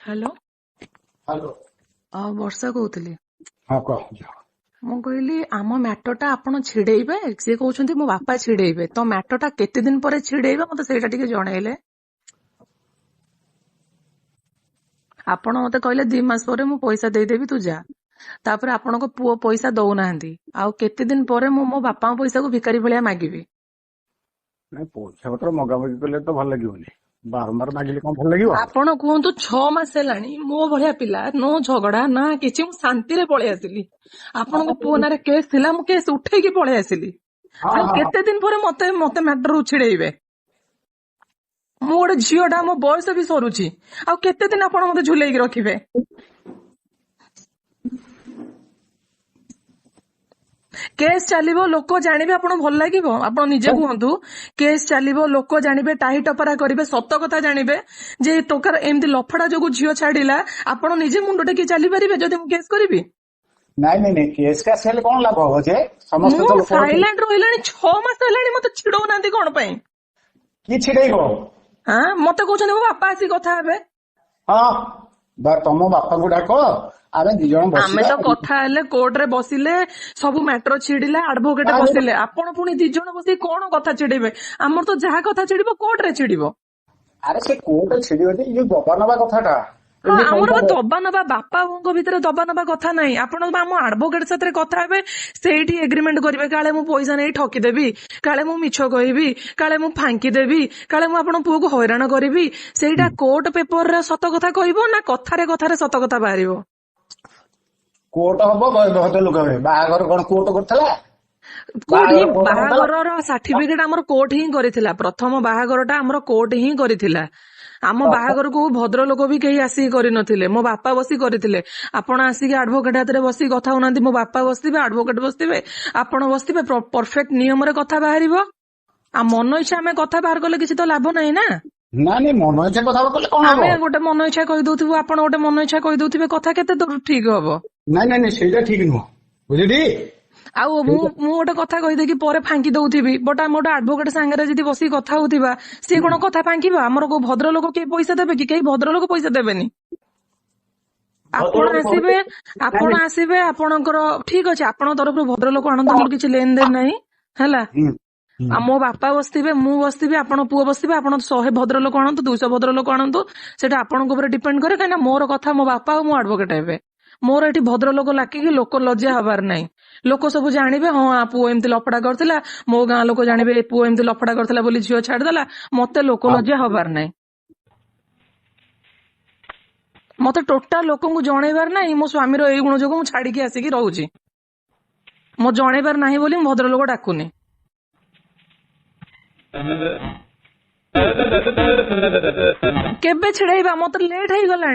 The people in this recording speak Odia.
ହ୍ୟାଲୋ। ହ୍ୟାଲୋ। ବର୍ଷା କହୁଥିଲି। ହଁ କହ। ମୁଁ କହିଲି ଆମ ମ୍ୟାଟରଟା ଆପଣ ଛିଡେଇବେ, ସିଏ କହୁଛନ୍ତି ମୋ ବାପା ଛିଡେଇବେ, ତ ମ୍ୟାଟରଟା କେତେ ଦିନ ପରେ ଛିଡେଇବେ ମତେ ସେଇଟା ଟିକେ ଜଣେଇଲେ। ଆପଣ ମତେ କହିଲେ 2 ମାସ ପରେ ମୁଁ ପଇସା ଦେଇଦେବି ତୁ ଯା, ତାପରେ ଆପଣଙ୍କ ପୁଅ ପଇସା ଦଉନାହାନ୍ତି, ଆଉ କେତେ ଦିନ ପରେ ମୁଁ ମୋ ବାପାଙ୍କ ପଇସାକୁ ଭିକାରୀ ଭଳିଆ ମାଗିବି? ନାଇଁ ପଇସା ପତ୍ର ମଗାମଗି କଲେ ତ ଭଲ ଲାଗିବନି, ବାରମ୍ବାର ମାଗିଲେ କଣ ଭଲ ଲାଗିବ? ଆପଣ କୁହନ୍ତୁ 6 ମାସ ହେଲାଣି ମୋ ଭଳିଆ ପିଲା, ନୋ ଝଗଡା ନା କିଛି, ମୁଁ ଶାନ୍ତିରେ ପଳେଇ ଆସିଲି। ଆପଣଙ୍କ ପୁଅ ନାଁରେ କେସ୍ ଥିଲା, ମୁଁ କେସ୍ ଉଠେଇକି ପଳେଇ ଆସିଲି। ହଁ ଆଉ ହଁ ହଁ। କେତେ ଦିନ ପରେ ମତେ ମତେ ମ୍ୟାଟର ଛିଡେଇବେ? ମୁଁ ଗୋଟେ ଝିଅଟା, ମୋ ବୟସ ବି ସରୁଛି, ଆଉ କେତେ ଦିନ ଆପଣ ମତେ ଝୁଲେଇକି ରଖିବେ? କେସ୍ ଚାଲିବ, ଲୋକ ଜାଣିବେ, ଆପଣ ଭଲ ଲାଗିବ? ଆପଣ ନିଜେ କୁହନ୍ତୁ। କେସ୍ ଚାଲିବ, ଲୋକ ଜାଣିବେ, ଟାହି ଟପରା କରିବେ, ସତ କଥା ଜାଣିବେ ଯେ ଟୋକାର ଏମିତି ଲଫଡା ଯୋଗୁ ଝିଅ ଛାଡିଲା। ଆପଣ ନିଜେ ମୁଣ୍ଡ ଟେକି ଚାଲିପାରିବେ ଯଦି ମୁଁ କେସ୍ କରିବି? ନାଇଁ ନାଇଁ ନାଇଁ, କେସ୍ କାସ୍ ହେଲେ କଣ ଲାଭ ହବ ଯେ? ସମସ୍ତେ ମୁଁ ତ ଲୋକ ଅଛନ୍ତି। ସାଇଲେଣ୍ଟ ରହିଲାଣି 6 ମାସ ହେଲାଣି, ମତେ ଛିଡଉନାହାନ୍ତି କଣ ପାଇଁ? କି ଛିଡେଇବ? ମତେ କହୁଛନ୍ତି ମୋ ବାପା ଆସି କଥା ହେବେ। ହଁ, ତମ ବାପାଙ୍କୁ ଡାକ, ଆମେ 2 ଜଣ ଆମେ ବସିବା। ତ କଥା ହେଲେ, କୋର୍ଟରେ ବସିଲେ, ସବୁ ମ୍ୟାଟର ଛିଡିଲା, ଆଡଭୋକେଟ ବସିଲେ, ଆପଣ ପୁଣି 2 ଜଣ ବସିକି କଣ କଥା ଛିଡେଇବେ? ଆମର ତ ଯାହା କଥା ଛିଡିବ କୋର୍ଟରେ ଛିଡିବ। ଆରେ ସେ କୋର୍ଟ ଛିଡିବନି, ଏଇ ଯୋଉ ଦବା ନବା କଥାଟା। ହଁ, ଯଦି ଆମର ପଇସା ବା ଦବା ନବା, ବାପା ବୋଉଙ୍କ ଭିତରେ ଦବା ନବା କଥା ନାହିଁ। ଆପଣ ବା ଆମ ଆଡଭୋକେଟ ସାଥିରେ କଥା ହେବେ, ସେଇଠି ଏଗ୍ରିମେଣ୍ଟ କରିବେ, କାଳେ ମୁଁ ପଇସା ନେଇ ଠକିଦେବି, କାଳେ ମୁଁ ମିଛ କହିବି, କାଳେ ମୁଁ ଫାଙ୍କି ଦେବି, କାଳେ ମୁଁ ଆପଣଙ୍କ ପୁଅକୁ ହଇରାଣ କରିବି। ସେଇଟା କୋର୍ଟ ପେପରରେ ସତ କଥା କହିବ ନା କଥାରେ କଥାରେ ସତ କଥା ବାହାରିବ? କୋର୍ଟ ହବ, ଭଦ୍ରଲୋକ ହେବେ। ବାହାଘର କଣ କୋର୍ଟ କରିଥିଲା? କୋର୍ଟ ହିଁ, ବାହାଘର କୋର୍ଟ କରିଥିଲା? ବାହାଘରର ସାର୍ଟିଫିକେଟ ଆମର କୋର୍ଟ ହିଁ କରିଥିଲା। ପ୍ରଥମ ବାହାଘରଟା ଆମର କୋର୍ଟ ହିଁ କରିଥିଲା। ଆମ ବାହାଘରକୁ ଭଦ୍ରଲୋକ ବି କେହି ଆସିକି କରିନଥିଲେ, ମୋ ବାପା ବସି କରିଥିଲେ। ଆପଣ ଆସିକି ଆଡଭୋକେଟ ହାତରେ ବସିକି କଥା ହଉନାହାନ୍ତି। ମୋ ବାପା ବସିଥିବେ, ଆଡଭୋକେଟ ବସିଥିବେ, ଆପଣ ବସିଥିବେ, ପରଫେକ୍ଟ ନିୟମରେ କଥା ବାହାରିବ। ଆଉ ମନ ଇଚ୍ଛା ଆମେ କଥା ବାହାର କଲେ କିଛି ତ ଲାଭ ନାହିଁ ନା। ନାଇଁ ନାଇଁ, ମନ ଇଚ୍ଛା କଥା କଲେ କଣ ହବ? ଆମେ ଗୋଟେ ମନ ଇଚ୍ଛା କହିଦଉଥିବୁ, ଆପଣ ଗୋଟେ ମନ ଇଚ୍ଛା କହିଦଉଥିବେ, କଥା କେତେ ଦୂର ଠିକ ହବ? ନାଇଁ ନାଇଁ ନାଇଁ, ସେଇଟା ଠିକ ନୁହଁ, ବୁଝିଲି। ଆଉ ମୁଁ ଗୋଟେ କଥା କହିଦେଇକି ପରେ ଫାଙ୍କି ଦଉଥିବି, ବଟ୍ ଆମେ ଗୋଟେ ଆଡଭୋକେଟ ସାଙ୍ଗରେ ଯଦି ବସିକି କଥା ହଉଥିବା, ସିଏ କଣ କଥା ଫାଙ୍କିବ? ଆମର କୋଉ ଭଦ୍ରଲୋକ କେହି ପଇସା ଦେବେ କି? କେହି ଭଦ୍ରଲୋକ ପଇସା ଦେବେନି। ଆପଣ ଆସିବେ, ଆପଣ ଆସିବେ, ଆପଣଙ୍କର ଠିକ ଅଛି, ଆପଣଙ୍କ ତରଫରୁ ଭଦ୍ରଲୋକ ଆଣନ୍ତୁ, ମୋର କିଛି ଲେନ ଦେନ ନାହିଁ, ହେଲା। ଆଉ ମୋ ବାପା ବସିଥିବେ, ମୁଁ ବସିଥିବି, ଆପଣ ପୁଅ ବସିଥିବେ, ଆପଣ 100 ଭଦ୍ରଲୋକ ଆଣନ୍ତୁ, 200 ଭଦ୍ରଲୋକ ଆଣନ୍ତୁ, ସେଟା ଆପଣଙ୍କ ଉପରେ ଡିପେଣ୍ଡ କରେ। କାହିଁକିନା ମୋର କଥା ମୋ ବାପା ଆଉ ମୋ ଆଡଭୋକେଟ ହେବେ। ମୋର ଏଠି ଭଦ୍ରଲୋକ ଲାକିକି ଲୋକ ଲଜ୍ଜା ହବାର ନାହିଁ। ଲୋକ ସବୁ ଜାଣିବେ, ହଁ ପୁଅ ଏମିତି ଲଫଡା କରିଥିଲା, ମୋ ଗାଁ ଲୋକ ଜାଣିବେ ପୁଅ ଏମିତି ଲଫଡା କରିଥିଲା ବୋଲି ଝିଅ ଛାଡିଦେଲା। ମତେ ଲୋକ ଲଜ୍ଜା ହବାର ନାହିଁ। ମତେ ଟୋଟାଲ ଲୋକଙ୍କୁ ଜଣେଇବାର ନାହିଁ ମୋ ସ୍ୱାମୀର ଏଇ ଗୁଣ ଯୋଗୁଁ ମୁଁ ଛାଡିକି ଆସିକି ରହୁଛି। ମୋ ଜଣେଇବାର ନାହିଁ ବୋଲି ମୁଁ ଭଦ୍ରଲୋକ ଡାକୁନି। କେବେ ଛିଡେଇବା? ମତେ ଲେଟ୍ ହେଇଗଲାଣି।